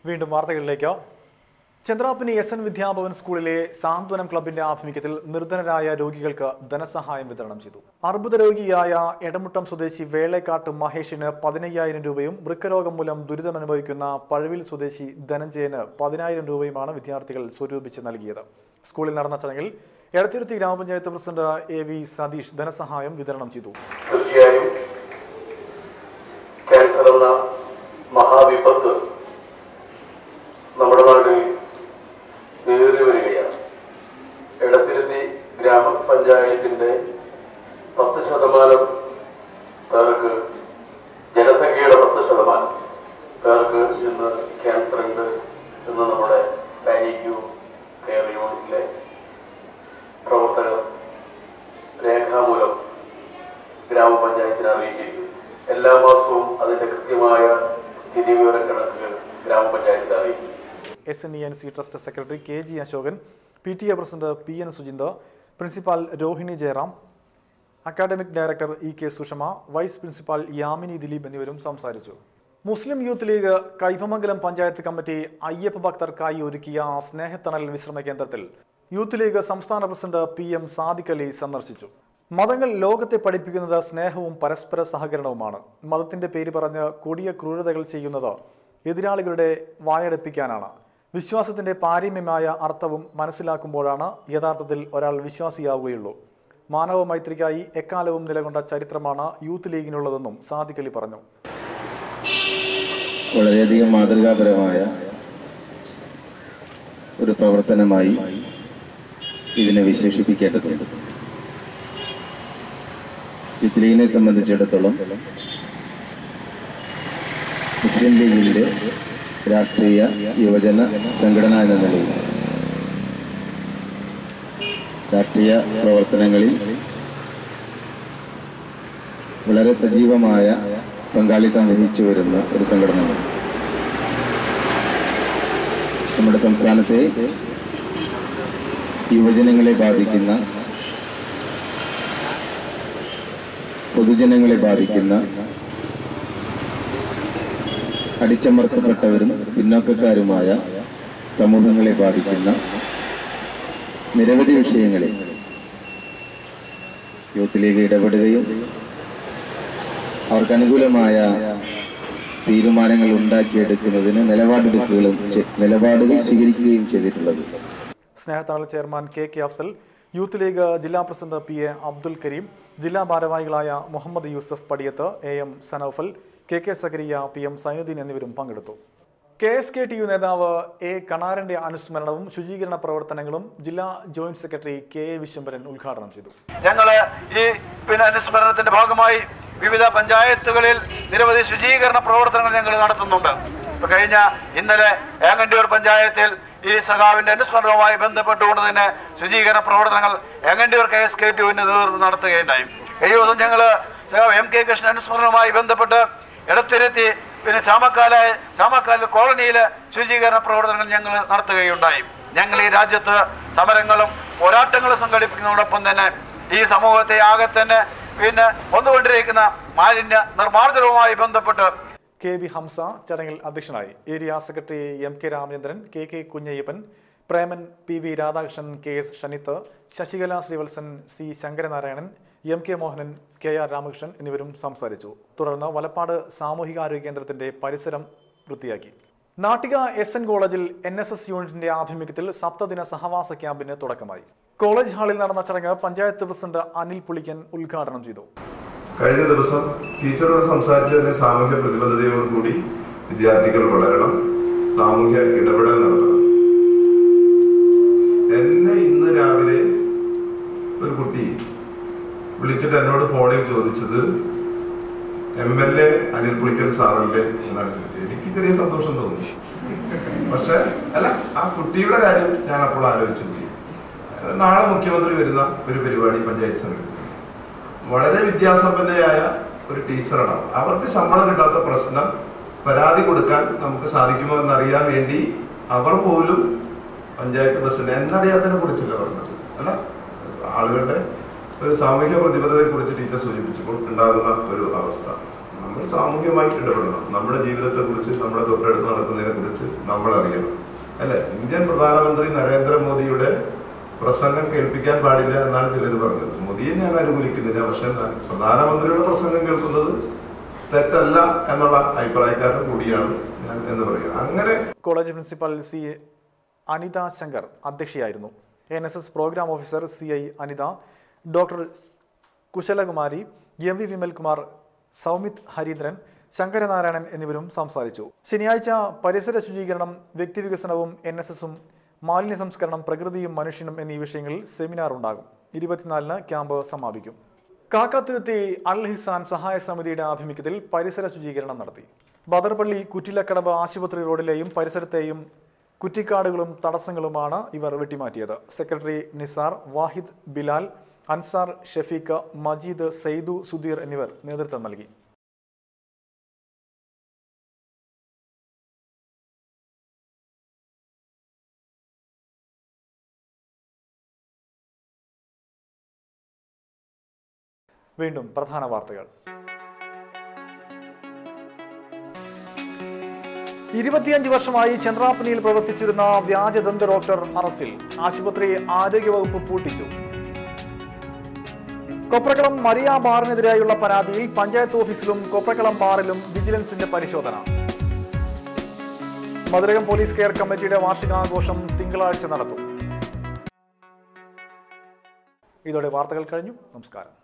വീണ്ടും വാർത്തകളിലേക്ക്. ചന്ദ്രാപ്പിനി SN വിദ്യാഭവൻ സ്കൂളിലെ സാന്ത്വനം ക്ലബിന്റെ ആഭിമുഖ്യത്തിൽ നിർധനരായ രോഗികൾക്ക് ധനസഹായം വിതരണം ചെയ്തു. അർബുദ രോഗിയായ എടമുട്ടം സ്വദേശി വേളേക്കാട്ട് മഹേഷിന് 15,000 രൂപയും വൃക്കരോഗം മൂലം ദുരിതമനുഭവിക്കുന്ന പഴവിൽ സ്വദേശി ധനഞ്ജയന് 10,000 രൂപയുമാണ് വിദ്യാർത്ഥികൾ സ്വരൂപിച്ച് നൽകിയത്. സ്കൂളിൽ നടന്ന ചടങ്ങിൽ എടത്തിരുത്തി ഗ്രാമപഞ്ചായത്ത് പ്രസിഡന്റ് AV സതീഷ് ധനസഹായം വിതരണം ചെയ്തു. മഹാവിപത്ത് നമ്മുടെ നാട്ടിൽ നേരി വരികയാണ്. എടത്തിരുത്തി ഗ്രാമപഞ്ചായത്തിന്റെ 10% പേർക്ക്, ജനസംഖ്യയുടെ 10% പേർക്ക് ഇന്ന് ക്യാൻസർ ഉണ്ട് എന്ന് നമ്മുടെ പാലിയേറ്റീവ് കെയർ യൂണിറ്റിലെ പ്രവർത്തകർ രേഖാമൂലം ഗ്രാമപഞ്ചായത്തിനെ അറിയിച്ചിരിക്കുന്നു. എല്ലാ മാസവും അതിന്റെ കൃത്യമായ സ്ഥിതിവിവരക്കണക്കുകൾ ഗ്രാമപഞ്ചായത്തിൽ അറിയിക്കും. SNENC trust secretary KG Ashokan, PTA president PN Sujinder, principal Rohini Jayaram, academic director EK Sushama, vice principal Yamini Dileep എന്നിവരും സംസാരിച്ചു. Muslim Youth League Kaipamangalam panchayat committee Ayyappa ഭക്തർക്കായി ഒരുക്കിയ സ്നേഹത്തണൽ വിശ്രമ കേന്ദ്രത്തിൽ യൂത്ത് ലീഗ് സംസ്ഥാന പ്രസിഡന്റ് PM സാദിഖ് അലി സന്ദർശിച്ചു. മതങ്ങൾ ലോകത്തെ പഠിപ്പിക്കുന്നത് സ്നേഹവും പരസ്പര സഹകരണവുമാണ്. മതത്തിന്റെ പേര് പറഞ്ഞ് കൊടിയ ക്രൂരതകൾ ചെയ്യുന്നത് എതിരാളികളുടെ വായടപ്പിക്കാനാണ്. വിശ്വാസത്തിന്റെ പാരമ്യമായ അർത്ഥവും മനസ്സിലാക്കുമ്പോഴാണ് യഥാർത്ഥത്തിൽ ഒരാൾ വിശ്വാസിയാവുകയുള്ളൂ. മാനവ മൈത്രിക്കായി എക്കാലവും നിലകൊണ്ട ചരിത്രമാണ് യൂത്ത് ലീഗിനുള്ളതെന്നും സാദിഖ് അലി പറഞ്ഞു. വളരെയധികം മാതൃകാപരമായ ഒരു പ്രവർത്തനമായി ഇതിനെ വിശേഷിപ്പിക്കേണ്ടതുണ്ട്. യൂത്ത് ലീഗിനെ സംബന്ധിച്ചിടത്തോളം മുസ്ലിം ലീഗിന്റെ രാഷ്ട്രീയ യുവജന സംഘടന എന്ന നിലയിൽ രാഷ്ട്രീയ പ്രവർത്തനങ്ങളിൽ വളരെ സജീവമായ പങ്കാളിത്തം വഹിച്ചു വരുന്ന ഒരു സംഘടനയാണ്. നമ്മുടെ സംസ്ഥാനത്തെ യുവജനങ്ങളെ ബാധിക്കുന്ന, പൊതുജനങ്ങളെ ബാധിക്കുന്ന, അടിച്ചമർത്തപ്പെട്ടവരും പിന്നോക്കക്കാരുമായ സമൂഹങ്ങളെ ബാധിക്കുന്ന നിരവധി വിഷയങ്ങളിൽ യൂത്ത് ലീഗ് ഇടപെടുകയും അവർക്ക് അനുകൂലമായ തീരുമാനങ്ങൾ ഉണ്ടാക്കിയെടുക്കുന്നതിന് നിലപാടുകൾ സ്വീകരിക്കുകയും ചെയ്തിട്ടുള്ളത്. Snehathanal chairman KK Afsal, Youth League ജില്ലാ പ്രസിഡന്റ് PA അബ്ദുൽ കരീം, ജില്ലാ ഭാരവാഹികളായ Muhammad Yusuf Padiyath, AM Sanoufal, KK Zakariya, PM Zainuddin എന്നിവരും പങ്കെടുത്തു. KSKTU നേതാവ് A കണാരന്റെ അനുസ്മരണവും ശുചീകരണ പ്രവർത്തനങ്ങളും ജില്ലാ ജോയിന്റ് സെക്രട്ടറി KA വിശ്വംഭരൻ ഉദ്ഘാടനം ചെയ്തു. ഞങ്ങൾ ഈ അനുസ്മരണത്തിന്റെ ഭാഗമായി വിവിധ പഞ്ചായത്തുകളിൽ നിരവധി ശുചീകരണ പ്രവർത്തനങ്ങൾ ഞങ്ങൾ നടത്തുന്നുണ്ട്. ഇന്നലെ ഏങ്ങണ്ടിയൂർ പഞ്ചായത്തിൽ ഈ സഖാവിന്റെ അനുസ്മരണവുമായി ബന്ധപ്പെട്ടുകൊണ്ട് തന്നെ ശുചീകരണ പ്രവർത്തനങ്ങൾ ഏങ്ങണ്ടിയൂർ KSKTUവിന്റെ നേതൃത്വം നടത്തുകയുണ്ടായി. ഈ ദിവസം ഞങ്ങൾ സഖാവ് MK കൃഷ്ണൻ അനുസ്മരണവുമായി ബന്ധപ്പെട്ട് എടത്തിരുത്തി ചാമക്കാല കോളനിയിലെ ശുചീകരണ പ്രവർത്തനങ്ങൾ ഞങ്ങൾ നടത്തുകയുണ്ടായി. ഞങ്ങൾ ഈ രാജ്യത്ത് സമരങ്ങളും പോരാട്ടങ്ങളും സംഘടിപ്പിക്കുന്നതോടൊപ്പം തന്നെ ഈ സമൂഹത്തെ ആകെ തന്നെ വന്നുകൊണ്ടിരിക്കുന്ന മാലിന്യ നിർമ്മാർജ്ജനവുമായി ബന്ധപ്പെട്ട് KB ഹംസ ചടങ്ങിൽ അധ്യക്ഷനായി. Area secretary MK Ramachandran, KK Kunjayyappan, Preman, PV Radhakrishnan, KS Shanith, Sasikala Sreevalsan, C Sankaranarayanan, MK Mohanan, KR Ramakrishnan എന്നിവരും സംസാരിച്ചു. തുടർന്ന് വലപ്പാട് സാമൂഹികാരോഗ്യ കേന്ദ്രത്തിന്റെ പരിസരം വൃത്തിയാക്കി. നാട്ടിക SN കോളേജിൽ NSS യൂണിറ്റിന്റെ ആഭിമുഖ്യത്തിൽ സപ്തദിന സഹവാസ ക്യാമ്പിന് തുടക്കമായി. കോളേജ് ഹാളിൽ നടന്ന ചടങ്ങ് പഞ്ചായത്ത് പ്രസിഡന്റ് അനിൽ പുളിക്കൻ ഉദ്ഘാടനം ചെയ്തു. കഴിഞ്ഞ ദിവസം ടീച്ചറോട് സംസാരിച്ചതിന്റെ സാമൂഹ്യ പ്രതിബദ്ധതയോടുകൂടി വിദ്യാർത്ഥികൾ വളരണം, സാമൂഹ്യ ഇടപെടൽ നടത്തണം. എന്നെ ഇന്ന് രാവിലെ ഒരു കുട്ടി വിളിച്ചിട്ട് എന്നോട് ഫോണിൽ ചോദിച്ചത് MLA അനിൽ പുളിക്കൽ സാറല്ലേ എന്നാണ് ചോദിച്ചത്. എനിക്ക് ചെറിയ സന്തോഷം തോന്നി. പക്ഷെ ആ കുട്ടിയുടെ കാര്യം ഞാൻ അപ്പോൾ ആലോചിച്ചു. നാളെ മുഖ്യമന്ത്രി വരുന്ന ഒരു പരിപാടി പഞ്ചായത്ത് സംഘടിപ്പിച്ചു. വളരെ വിദ്യാസമ്പന്നയായ ഒരു ടീച്ചറാണ്. അവർക്ക് ശമ്പളം കിട്ടാത്ത പ്രശ്നം പരാതി കൊടുക്കാൻ നമുക്ക് സാധിക്കുമോ എന്നറിയാൻ വേണ്ടി അവർ പോലും പഞ്ചായത്ത് പ്രസിഡന്റ് എന്നറിയാത്തതിനെ കുറിച്ചല്ല പറഞ്ഞത്. അല്ല, ആളുകളുടെ ഒരു സാമൂഹിക പ്രതിബദ്ധതയെ കുറിച്ച് ടീച്ചർ സൂചിപ്പിച്ചപ്പോൾ ഉണ്ടാകുന്ന ഒരു അവസ്ഥ നമ്മൾ സാമൂഹ്യമായിട്ട് ഇടപെടണം. നമ്മുടെ ജീവിതത്തെക്കുറിച്ച്, നമ്മുടെ തൊട്ടടുത്ത് നടക്കുന്നതിനെ കുറിച്ച് നമ്മൾ അറിയണം. അല്ലെ, ഇന്ത്യൻ പ്രധാനമന്ത്രി നരേന്ദ്രമോദിയുടെ പ്രസംഗം കേൾപ്പിക്കാൻ പാടില്ല എന്നാണ് ചിലർ പറഞ്ഞത്. മോദിയെ ഞാൻ അനുകൂലിക്കുന്നില്ല, പക്ഷെ പ്രധാനമന്ത്രിയുടെ പ്രസംഗം കേൾക്കുന്നത് തെറ്റല്ല എന്നുള്ള അഭിപ്രായക്കാരൻ കൂടിയാണ് ഞാൻ എന്ന് പറയുന്നത്. അങ്ങനെ college principal C Anitha Shankar അധ്യക്ഷയായിരുന്നു. NSS programme officer CI Anitha, doctor Kusalakumari, MV Vimalkumar, Saumith Harindran, Sankaranarayanan എന്നിവരും സംസാരിച്ചു. ശനിയാഴ്ച പരിസര ശുചീകരണം, വ്യക്തിവികസനവും NSSഉം, മാലിന്യ സംസ്കരണം, പ്രകൃതിയും മനുഷ്യനും എന്നീ വിഷയങ്ങളിൽ സെമിനാർ ഉണ്ടാകും. 24-ന് ക്യാമ്പ് സമാപിക്കും. കാക്കാത്തുരുത്തി അൽ ഹിസാൻ സഹായ സമിതിയുടെ ആഭിമുഖ്യത്തിൽ പരിസര ശുചീകരണം നടത്തി. ബദർപള്ളി കുറ്റിലക്കടവ് ആശുപത്രി റോഡിലെയും പരിസരത്തെയും കുറ്റിക്കാടുകളും തടസ്സങ്ങളുമാണ് ഇവർ വെട്ടിമാറ്റിയത്. സെക്രട്ടറി നിസാർ, വാഹിദ്, ബിലാൽ, അൻസാർ, ഷഫീഖ്, മജീദ്, സെയ്ദു, സുധീർ എന്നിവർ നേതൃത്വം നൽകി. വീണ്ടും പ്രധാന വാർത്തകൾ. 25 വർഷമായി ചന്ദ്രാപ്പനിയിൽ പ്രവർത്തിച്ചിരുന്ന വ്യാജ ദന്ത ഡോക്ടർ അറസ്റ്റിൽ. ആശുപത്രി ആരോഗ്യവകുപ്പ് പൂട്ടിച്ചു. കൊപ്രക്കളം മരിയ ബാറിനെതിരായുള്ള പരാതിയിൽ പഞ്ചായത്ത് ഓഫീസിലും കൊപ്രക്കളം ബാറിലും വിജിലൻസിന്റെ പരിശോധന. മധുരകം പോലീസ് കെയർ കമ്മിറ്റിയുടെ വാർഷികാഘോഷം തിങ്കളാഴ്ച നടത്തും. ഇതോടെ വാർത്തകൾ കഴിഞ്ഞു. നമസ്കാരം.